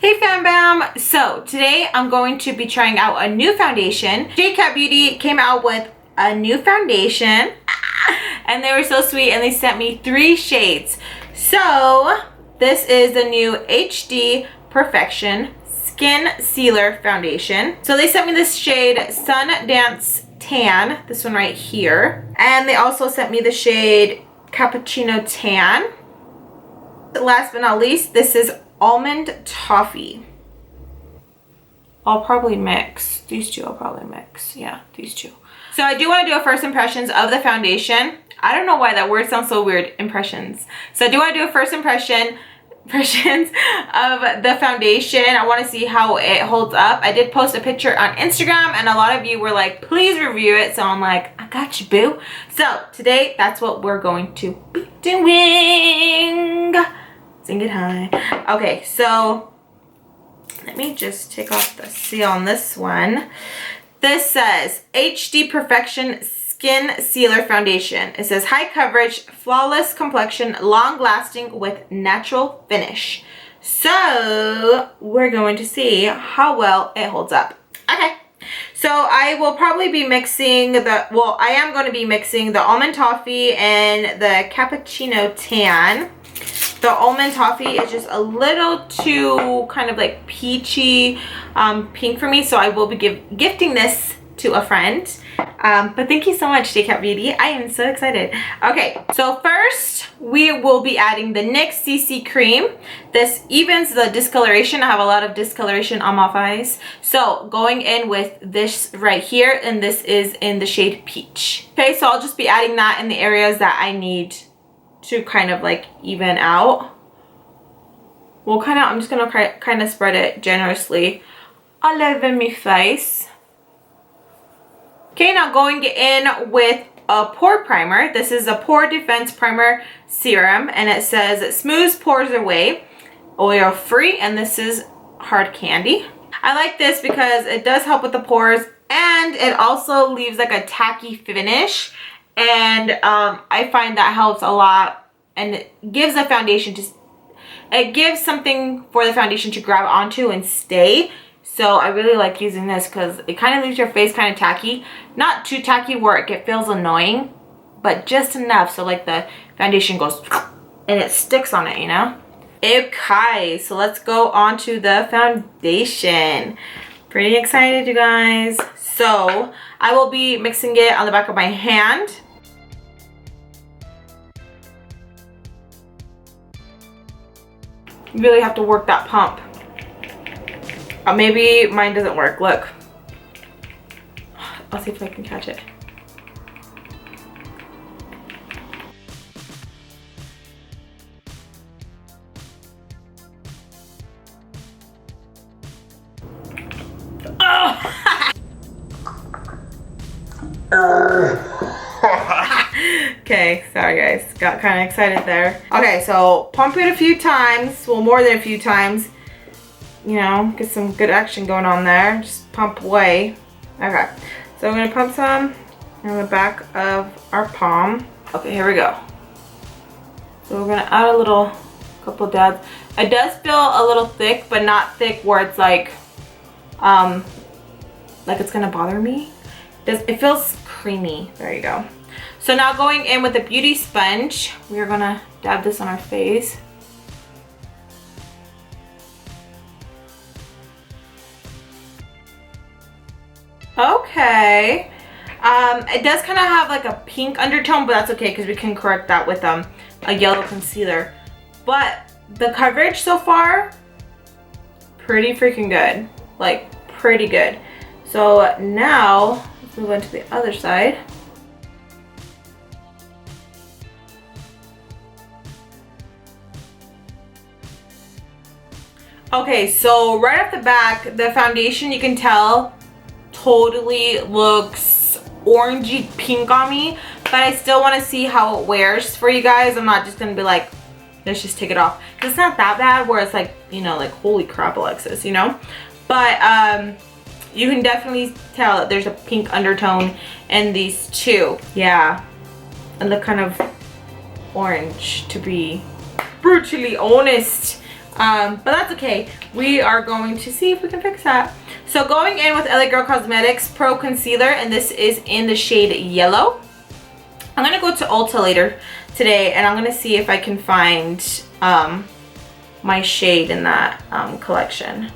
Hey Fam Bam! So today I'm going to be trying out a new foundation. J.Cat Beauty came out with a new foundation and they were so sweet and they sent me 3 shades. So this is the new HD Perfection SkinSealer foundation. So they sent me this shade Sun Dance Tan, this one right here. And they also sent me the shade Cappuccino Tan. Last but not least, this is Almond Toffee. I'll probably mix. These two I'll probably mix. Yeah, these two. So I do want to do a first impressions of the foundation. I don't know why that word sounds so weird, impressions. So I do want to do a first impressions of the foundation. I want to see how it holds up. I did post a picture on Instagram and a lot of you were like, please review it. So I'm like, I got you, boo. So today, that's what we're going to be doing. Sing it high. Okay, so let me just take off the seal on this one. This says HD Perfection SkinSealer Foundation. It says high coverage, flawless complexion, long lasting with natural finish. So we're going to see how well it holds up. Okay. So I will probably be mixing I am going to be mixing the Almond Toffee and the Cappuccino Tan. The Almond Toffee is just a little too kind of like peachy pink for me, so I will be gifting this to a friend. But thank you so much, J.Cat Beauty. I am so excited. Okay, so first we will be adding the NYX CC cream. This evens the discoloration. I have a lot of discoloration on my eyes. So going in with this right here, and this is in the shade Peach. Okay, so I'll just be adding that in the areas that I need to kind of like even out. Well, I'm just gonna kind of spread it generously all over my face. Okay, now going in with a pore primer. This is a Pore Defense Primer Serum, and it says it smooths pores away, oil free, and this is hard candy. I like this because it does help with the pores, and it also leaves like a tacky finish. And I find that helps a lot, and it gives the foundation it gives something for the foundation to grab onto and stay. So I really like using this because it kind of leaves your face kind of tacky. Not too tacky where it feels annoying, but just enough so like the foundation goes and it sticks on it, you know? Okay, so let's go on to the foundation. Pretty excited, you guys. So I will be mixing it on the back of my hand. You really have to work that pump. Maybe mine doesn't work. Look. I'll see if I can catch it. Oh! Okay, sorry guys, got kind of excited there. Okay, so pump it a few times, well, more than a few times, you know, get some good action going on there. Just pump away. Okay, so I'm gonna pump some on the back of our palm. Okay, here we go. So we're gonna add a couple dabs. It does feel a little thick, but not thick where it's like it's gonna bother me. It feels creamy. There you go. So now going in with a beauty sponge, we are gonna dab this on our face. Okay. It does kind of have like a pink undertone, but that's okay because we can correct that with a yellow concealer. But the coverage so far, pretty freaking good. Like, pretty good. So now, let's move on to the other side. Okay, so right off the back, the foundation, you can tell, totally looks orangey pink on me, but I still want to see how it wears for you guys. I'm not just going to be like, let's just take it off. It's not that bad where it's like, you know, like, holy crap, Alexis, you know? But you can definitely tell that there's a pink undertone in these two. Yeah, and look kind of orange, to be brutally honest. But that's okay. We are going to see if we can fix that. So going in with LA Girl Cosmetics Pro Concealer, and this is in the shade Yellow. I'm gonna go to Ulta later today, and I'm gonna see if I can find my shade in that collection.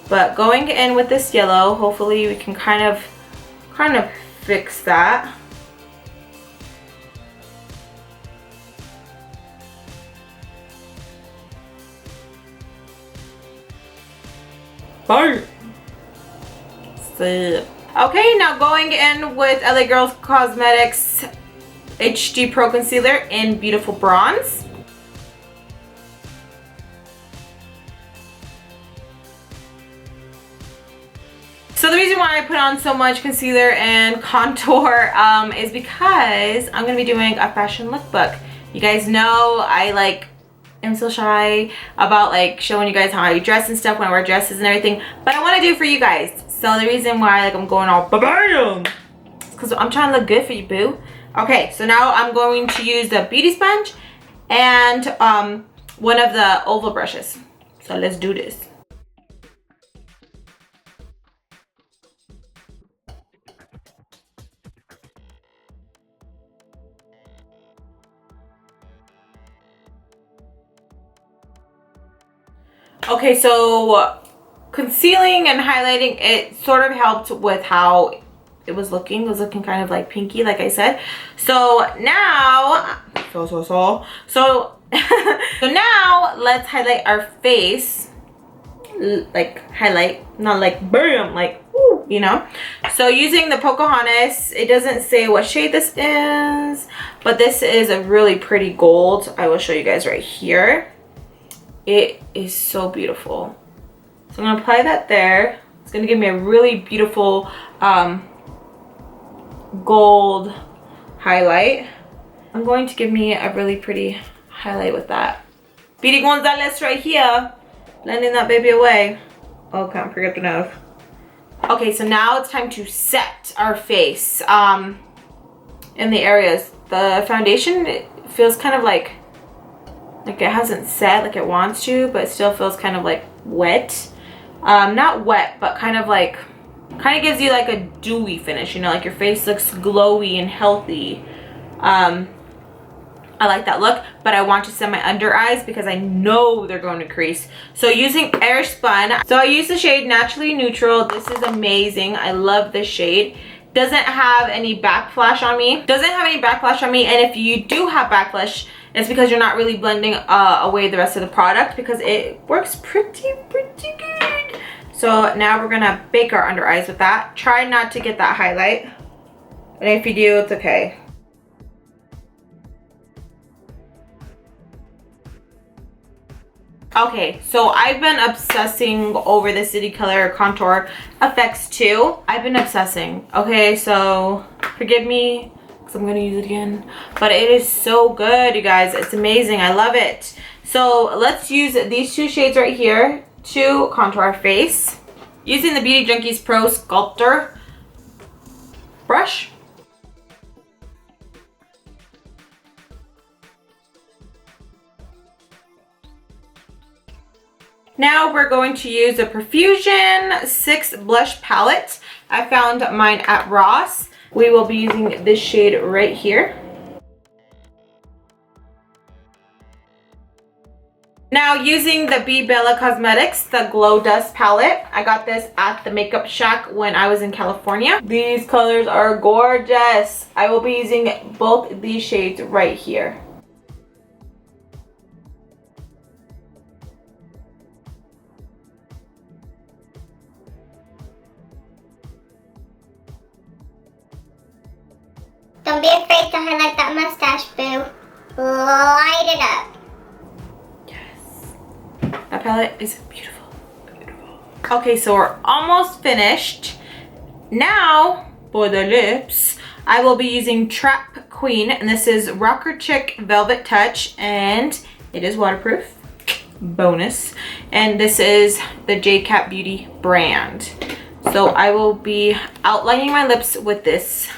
But going in with this yellow, hopefully we can kind of fix that. Fire. Okay, now going in with LA Girls Cosmetics HD Pro Concealer in Beautiful Bronze. So the reason why I put on so much concealer and contour is because I'm going to be doing a fashion lookbook. You guys know I am so shy about showing you guys how I dress and stuff when I wear dresses and everything, but I want to do it for you guys. So the reason why I'm going all bam is because I'm trying to look good for you, boo. Okay, so now I'm going to use the beauty sponge and one of the oval brushes. So let's do this. Okay, so concealing and highlighting, it sort of helped with how it was looking. It was looking kind of like pinky, like I said. So now, so now let's highlight our face. Highlight, not bam, ooh, you know. So using the Pocahontas, it doesn't say what shade this is, but this is a really pretty gold. I will show you guys right here. It is so beautiful. So I'm gonna apply that there. It's gonna give me a really beautiful gold highlight. I'm going to give me a really pretty highlight with that. Speedy Gonzalez right here, blending that baby away. Oh, can't forget the nose. Okay, so now it's time to set our face in the areas. The foundation, it feels kind of like it hasn't set like it wants to, but it still feels kind of wet. Not wet, but kind of gives you a dewy finish, you know, your face looks glowy and healthy. I like that look, but I want to set my under eyes because I know they're going to crease. So using Airspun, so I use the shade Naturally Neutral. This is amazing. I love this shade. Doesn't have any backflash on me. And if you do have backflash, it's because you're not really blending away the rest of the product, because it works pretty good. So now we're gonna bake our under eyes with that. Try not to get that highlight, and if you do, it's okay. Okay, so I've been obsessing over the City Color Contour FX 2. I've been obsessing. Okay, so forgive me, because I'm gonna use it again, but it is so good, you guys. It's amazing. I love it. So let's use these two shades right here to contour our face using the Beauty Junkies Pro Sculptor brush. Now we're going to use a Profusion 6 blush palette. I found mine at Ross. We will be using this shade right here. Now using the B Bella Cosmetics, the Glow Dust palette. I got this at the Makeup Shack when I was in California. These colors are gorgeous. I will be using both these shades right here. Don't be afraid to highlight that mustache, boo. Light it up. Yes. That palette is beautiful. Okay, so we're almost finished. Now, for the lips, I will be using Trap Queen, and this is Rocker Chick Velvet Touch, and it is waterproof. Bonus. And this is the J.Cat Beauty brand. So I will be outlining my lips with this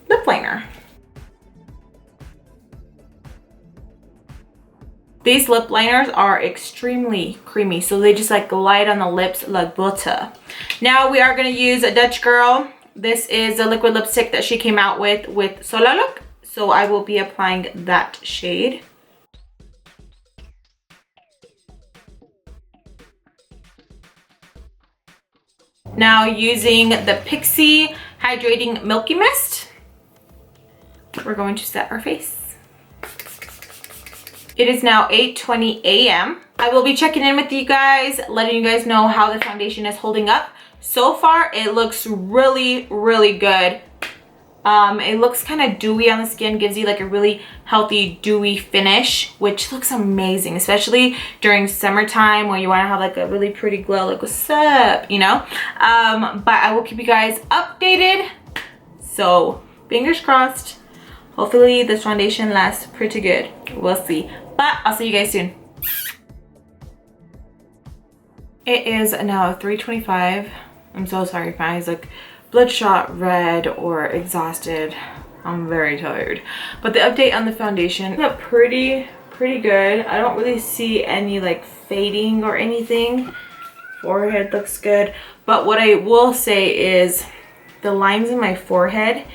lip liner. These lip liners are extremely creamy, so they just like glide on the lips like butter. Now we are going to use a Dutch Girl. This is a liquid lipstick that she came out with Sola Look. So I will be applying that shade. Now using the Pixie Hydrating Milky Mist, we're going to set our face. It is now 8:20 a.m. I will be checking in with you guys, letting you guys know how the foundation is holding up. So far, it looks really, really good. It looks kind of dewy on the skin, gives you like a really healthy dewy finish, which looks amazing, especially during summertime when you want to have like a really pretty glow, like what's up, you know? But I will keep you guys updated. So fingers crossed. Hopefully this foundation lasts pretty good. We'll see. But I'll see you guys soon. It is now 3:25. I'm so sorry if my eyes look bloodshot, red, or exhausted. I'm very tired. But the update on the foundation look pretty good. I don't really see any like fading or anything. Forehead looks good. But what I will say is the lines in my forehead,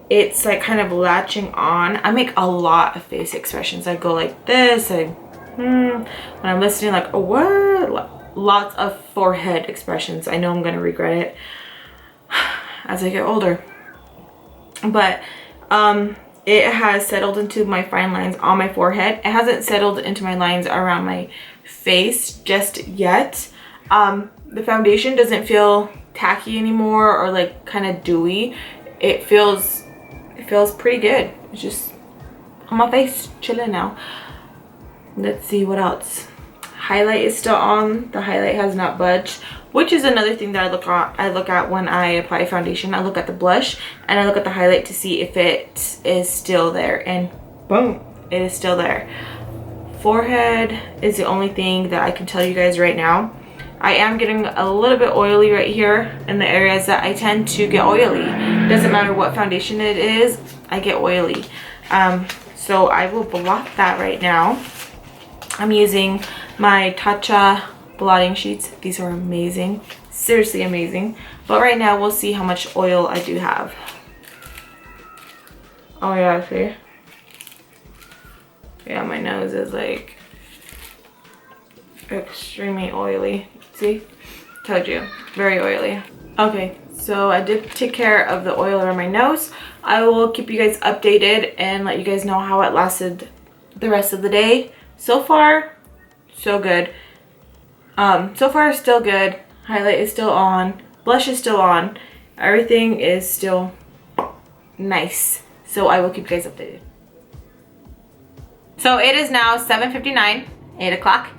it's like kind of latching on. I make a lot of face expressions. I go like this, when I'm listening, like, oh, what? Lots of forehead expressions. I know I'm gonna regret it as I get older. But it has settled into my fine lines on my forehead. It hasn't settled into my lines around my face just yet. The foundation doesn't feel tacky anymore or like kind of dewy. It feels pretty good. It's just on my face, chilling now. Let's see what else. Highlight is still on. The highlight has not budged, which is another thing that I look at when I apply foundation. I look at the blush and I look at the highlight to see if it is still there, and boom, it is still there. Forehead is the only thing that I can tell you guys right now. I am getting a little bit oily right here in the areas that I tend to get oily. Doesn't matter what foundation it is, I get oily. So I will blot that right now. I'm using my Tatcha blotting sheets. These are amazing, seriously amazing. But right now we'll see how much oil I do have. Oh yeah, see? Yeah, my nose is like extremely oily. See? Told you, very oily. Okay, so I did take care of the oil around my nose. I will keep you guys updated and let you guys know how it lasted the rest of the day. So far, so good. So far, still good. Highlight is still on. Blush is still on. Everything is still nice. So I will keep you guys updated. So it is now 7:59, 8 o'clock.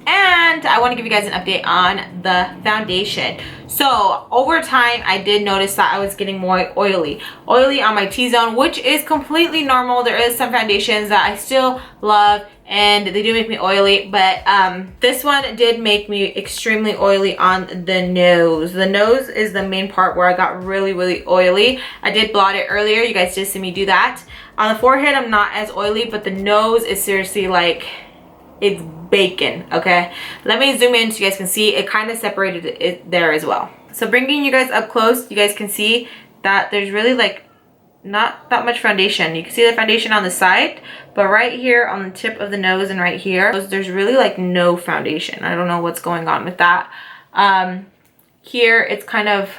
And I want to give you guys an update on the foundation. So over time, I did notice that I was getting more oily on my T-zone, which is completely normal. There is some foundations that I still love and they do make me oily, but this one did make me extremely oily on the nose. The nose is the main part where I got really oily. I did blot it earlier. You guys did see me do that. On the forehead, I'm not as oily, but the nose is seriously like, it's bacon. Okay, let me zoom in so you guys can see it kind of separated it there as well. So bringing you guys up close, you guys can see that there's really like not that much foundation. You can see the foundation on the side, but right here on the tip of the nose and right here, there's really like no foundation. I don't know what's going on with that. Here it's kind of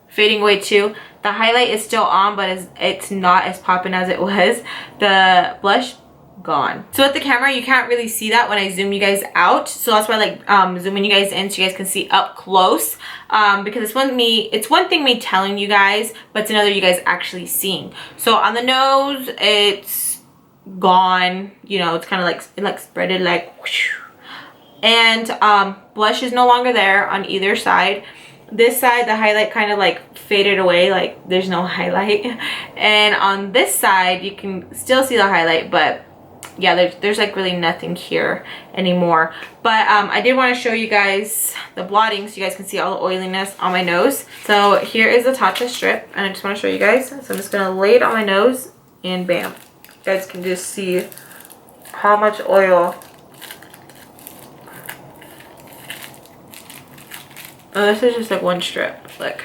fading away too. The highlight is still on, but it's not as popping as it was. The blush, gone. So with the camera, you can't really see that when I zoom you guys out. So that's why I like zooming you guys in so you guys can see up close. Because it's one thing me telling you guys, but it's another you guys actually seeing. So on the nose, it's gone. You know, it's kind of like, it like spreaded like whoosh. And blush is no longer there on either side. This side, the highlight kind of like faded away, like there's no highlight. And on this side, you can still see the highlight, but yeah, there's like really nothing here anymore. But I did want to show you guys the blotting so you guys can see all the oiliness on my nose. So here is the Tatcha strip, and I just want to show you guys. So I'm just going to lay it on my nose, and bam. You guys can just see how much oil Oh, this is just like one strip. Look.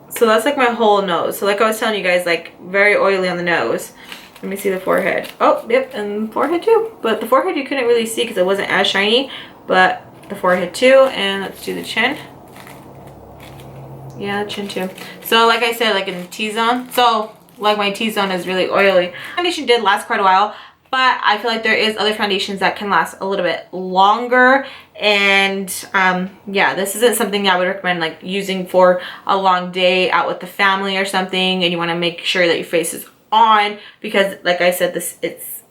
So that's like my whole nose. So like I was telling you guys, like very oily on the nose. Let me see the forehead. Oh, yep, and forehead too. But the forehead you couldn't really see because it wasn't as shiny. But the forehead too. And let's do the chin. Yeah, the chin too. So like I said, like in the T-zone. So like my T-zone is really oily. Foundation did last quite a while. But I feel like there is other foundations that can last a little bit longer. And yeah, this isn't something I would recommend like using for a long day out with the family or something. And you want to make sure that your face is on, because like I said,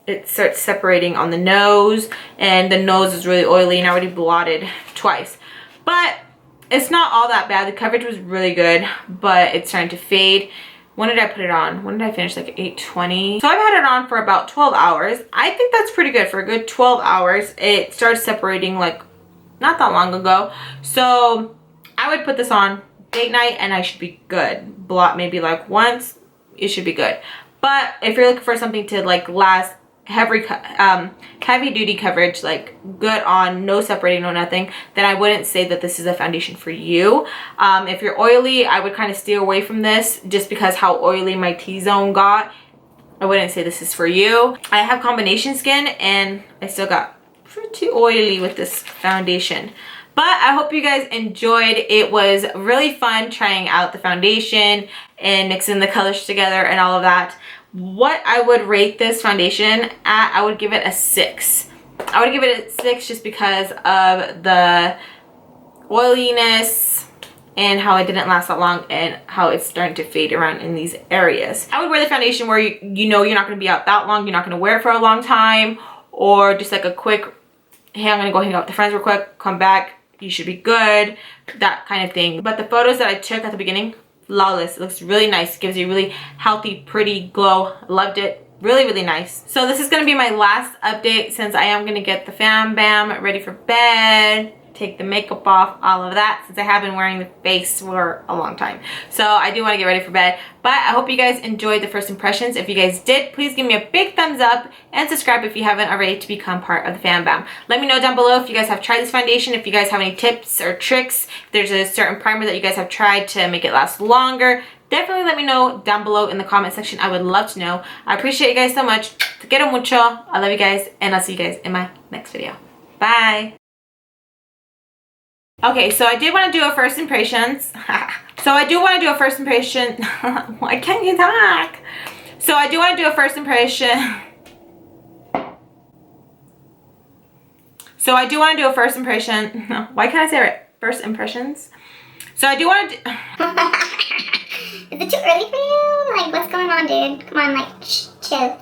it starts separating on the nose, and the nose is really oily, and I already blotted twice. But it's not all that bad. The coverage was really good, but it's starting to fade. When did I put it on? When did I finish? Like 8:20. So I've had it on for about 12 hours. I think that's pretty good for a good 12 hours. It started separating like not that long ago. So I would put this on date night and I should be good. Blot maybe like once, it should be good. But if you're looking for something to like last heavy duty coverage, like good on, no separating, no nothing, then I wouldn't say that this is a foundation for you. If you're oily, I would kind of steer away from this just because how oily my T-zone got. I wouldn't say this is for you. I have combination skin and I still got pretty oily with this foundation. But I hope you guys enjoyed. It was really fun trying out the foundation and mixing the colors together and all of that. What I would rate this foundation at, I would give it a 6. I would give it a 6 just because of the oiliness and how it didn't last that long and how it's starting to fade around in these areas. I would wear the foundation where you know you're not going to be out that long, you're not going to wear it for a long time, or just like a quick, hey, I'm going to go hang out with the friends real quick, come back, you should be good, that kind of thing. But the photos that I took at the beginning, flawless. It looks really nice. Gives you a really healthy, pretty glow. Loved it. Really, really nice. So this is going to be my last update since I am going to get the fam bam ready for bed. Take the makeup off, all of that, since I have been wearing the face for a long time. So I do want to get ready for bed. But I hope you guys enjoyed the first impressions. If you guys did, please give me a big thumbs up and subscribe if you haven't already to become part of the fam bam. Let me know down below if you guys have tried this foundation, if you guys have any tips or tricks, if there's a certain primer that you guys have tried to make it last longer. Definitely let me know down below in the comment section. I would love to know. I appreciate you guys so much. Te quiero mucho. I love you guys, and I'll see you guys in my next video. Bye. Okay, so I did want to do a first impressions. Why can't you talk? So I do want to do a first impression. Why can't I say it? First impressions. So I do want to do... Is it too early for you? Like, what's going on, dude? Come on, like, chill.